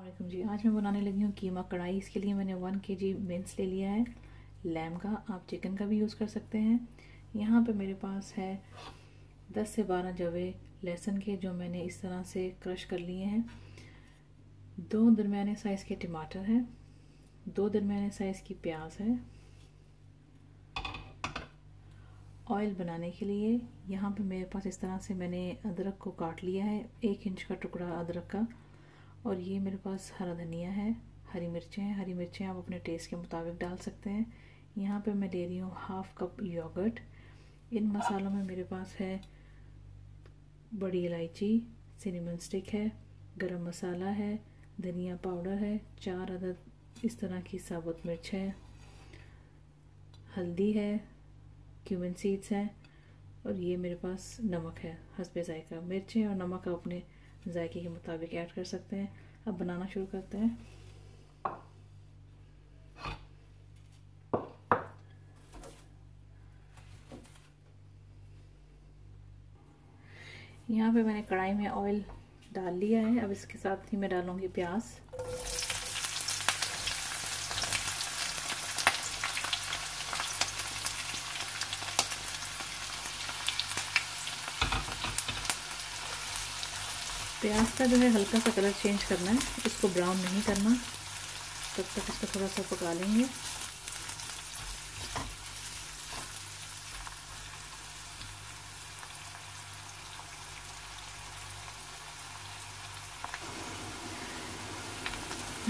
अस्सलाम जी। आज मैं बनाने लगी हूँ कीमा कढ़ाई। इसके लिए मैंने 1 kg मिन्स ले लिया है लैम का। आप चिकन का भी यूज़ कर सकते हैं। यहाँ पे मेरे पास है 10 से 12 जवे लहसुन के, जो मैंने इस तरह से क्रश कर लिए हैं। 2 दरमियाने साइज़ के टमाटर हैं। 2 दरमियाने साइज़ की प्याज है। ऑयल बनाने के लिए यहाँ पे मेरे पास इस तरह से मैंने अदरक को काट लिया है, 1 इंच का टुकड़ा अदरक का। और ये मेरे पास हरा धनिया है, हरी मिर्चें हैं। हरी मिर्चें आप अपने टेस्ट के मुताबिक डाल सकते हैं। यहाँ पे मैं ले रही हूँ 1/2 कप योगर्ट। इन मसालों में मेरे पास है बड़ी इलायची, सिनेमन स्टिक है, गरम मसाला है, धनिया पाउडर है, 4 अदद इस तरह की साबुत मिर्च है, हल्दी है, क्यूमिन सीड्स हैं, और ये मेरे पास नमक है हस्बे जायका। मिर्चें और नमक आप अपने जायके के मुताबिक ऐड कर सकते हैं। अब बनाना शुरू करते हैं। यहाँ पे मैंने कढ़ाई में ऑयल डाल लिया है। अब इसके साथ ही मैं डालूंगी प्याज। प्याज का जो है हल्का सा कलर चेंज करना है, इसको ब्राउन नहीं करना। तब तक इसको थोड़ा सा पका लेंगे।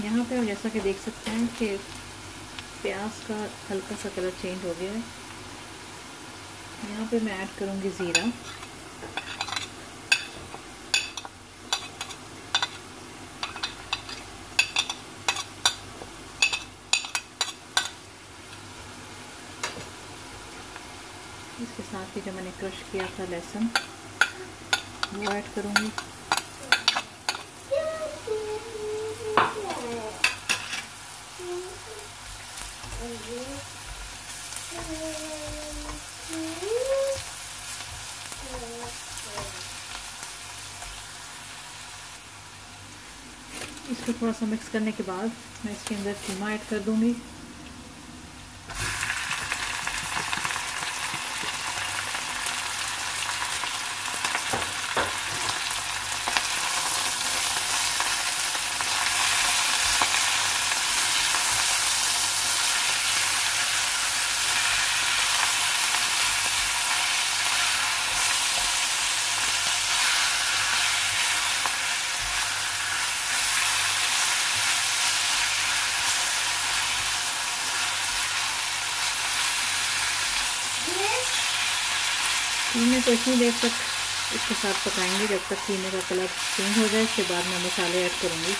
यहाँ पे आप जैसा कि देख सकते हैं कि प्याज का हल्का सा कलर चेंज हो गया है। यहाँ पे मैं ऐड करूँगी ज़ीरा। इसके साथ ही जो मैंने क्रश किया था लहसुन वो ऐड करूँगी। इसको थोड़ा सा मिक्स करने के बाद मैं इसके अंदर कीमा ऐड कर दूँगी। कीमे को इतनी देर तक इसके साथ पकाएंगे जब तक कीमे का कलर चेंज हो जाए। इसके बाद मैं मसाले ऐड करूँगी।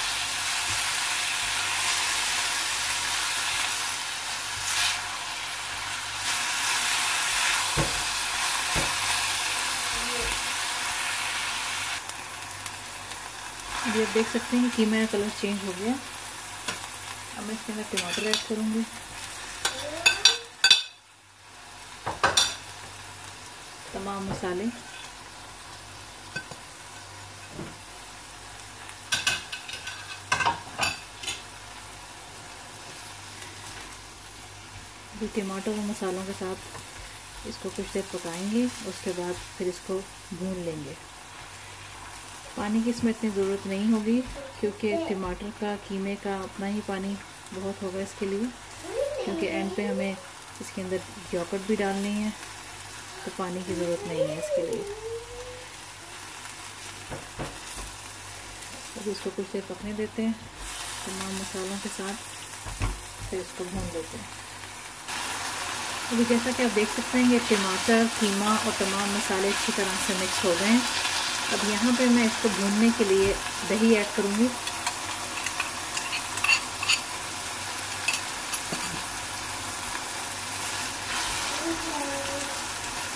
अभी आप देख सकते हैं कि कीमे का कलर चेंज हो गया। अब मैं इसके अंदर टमाटर ऐड करूँगी। तमाम मसाले, जो टमाटर और मसालों के साथ इसको कुछ देर पकाएंगे। उसके बाद फिर इसको भून लेंगे। पानी की इसमें इतनी ज़रूरत नहीं होगी, क्योंकि टमाटर का कीमे का अपना ही पानी बहुत होगा इसके लिए। क्योंकि एंड पे हमें इसके अंदर योगर्ट भी डालनी है, तो पानी की ज़रूरत नहीं है इसके लिए। अब इसको कुछ देर पकने देते हैं तमाम मसालों के साथ, फिर इसको भून लेते हैं। अभी जैसा कि आप देख सकते हैं कि टमाटर, कीमा और तमाम मसाले अच्छी तरह से मिक्स हो गए हैं। अब यहाँ पे मैं इसको भूनने के लिए दही ऐड करूँगी।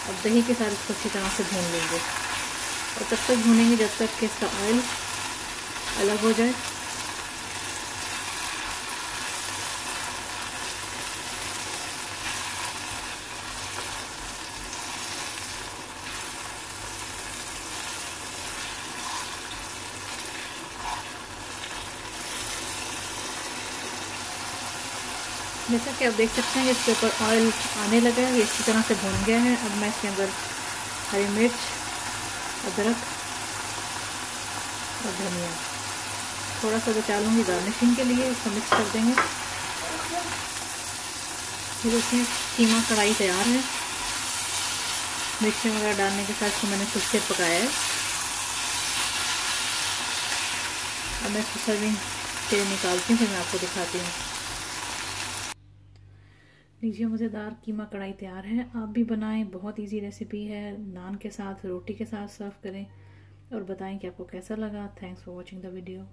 अब दही के साथ इसको अच्छी तरह से भून लेंगे, और तब तक भूनेंगे जब तक कि इसका ऑयल अलग हो जाए। जैसा कि आप देख सकते हैं इसके ऊपर ऑयल आने लगा है, ये इसी तरह से भून गया है। अब मैं इसके अंदर हरी मिर्च, अदरक और धनिया थोड़ा सा बचा लूँगी गार्निशिंग के लिए, इसको मिक्स कर देंगे। ये देखिए कीमा कढ़ाई तैयार है। मिर्चें वगैरह डालने के साथ इसको मैंने कुछ देर पकाया है। अब मैं इसको सर्विंग के निकालती हूँ, फिर मैं आपको दिखाती हूँ। लीजिए मज़ेदार कीमा कढ़ाई तैयार है। आप भी बनाएं, बहुत इजी रेसिपी है। नान के साथ, रोटी के साथ सर्व करें और बताएं कि आपको कैसा लगा। Thanks for watching the video.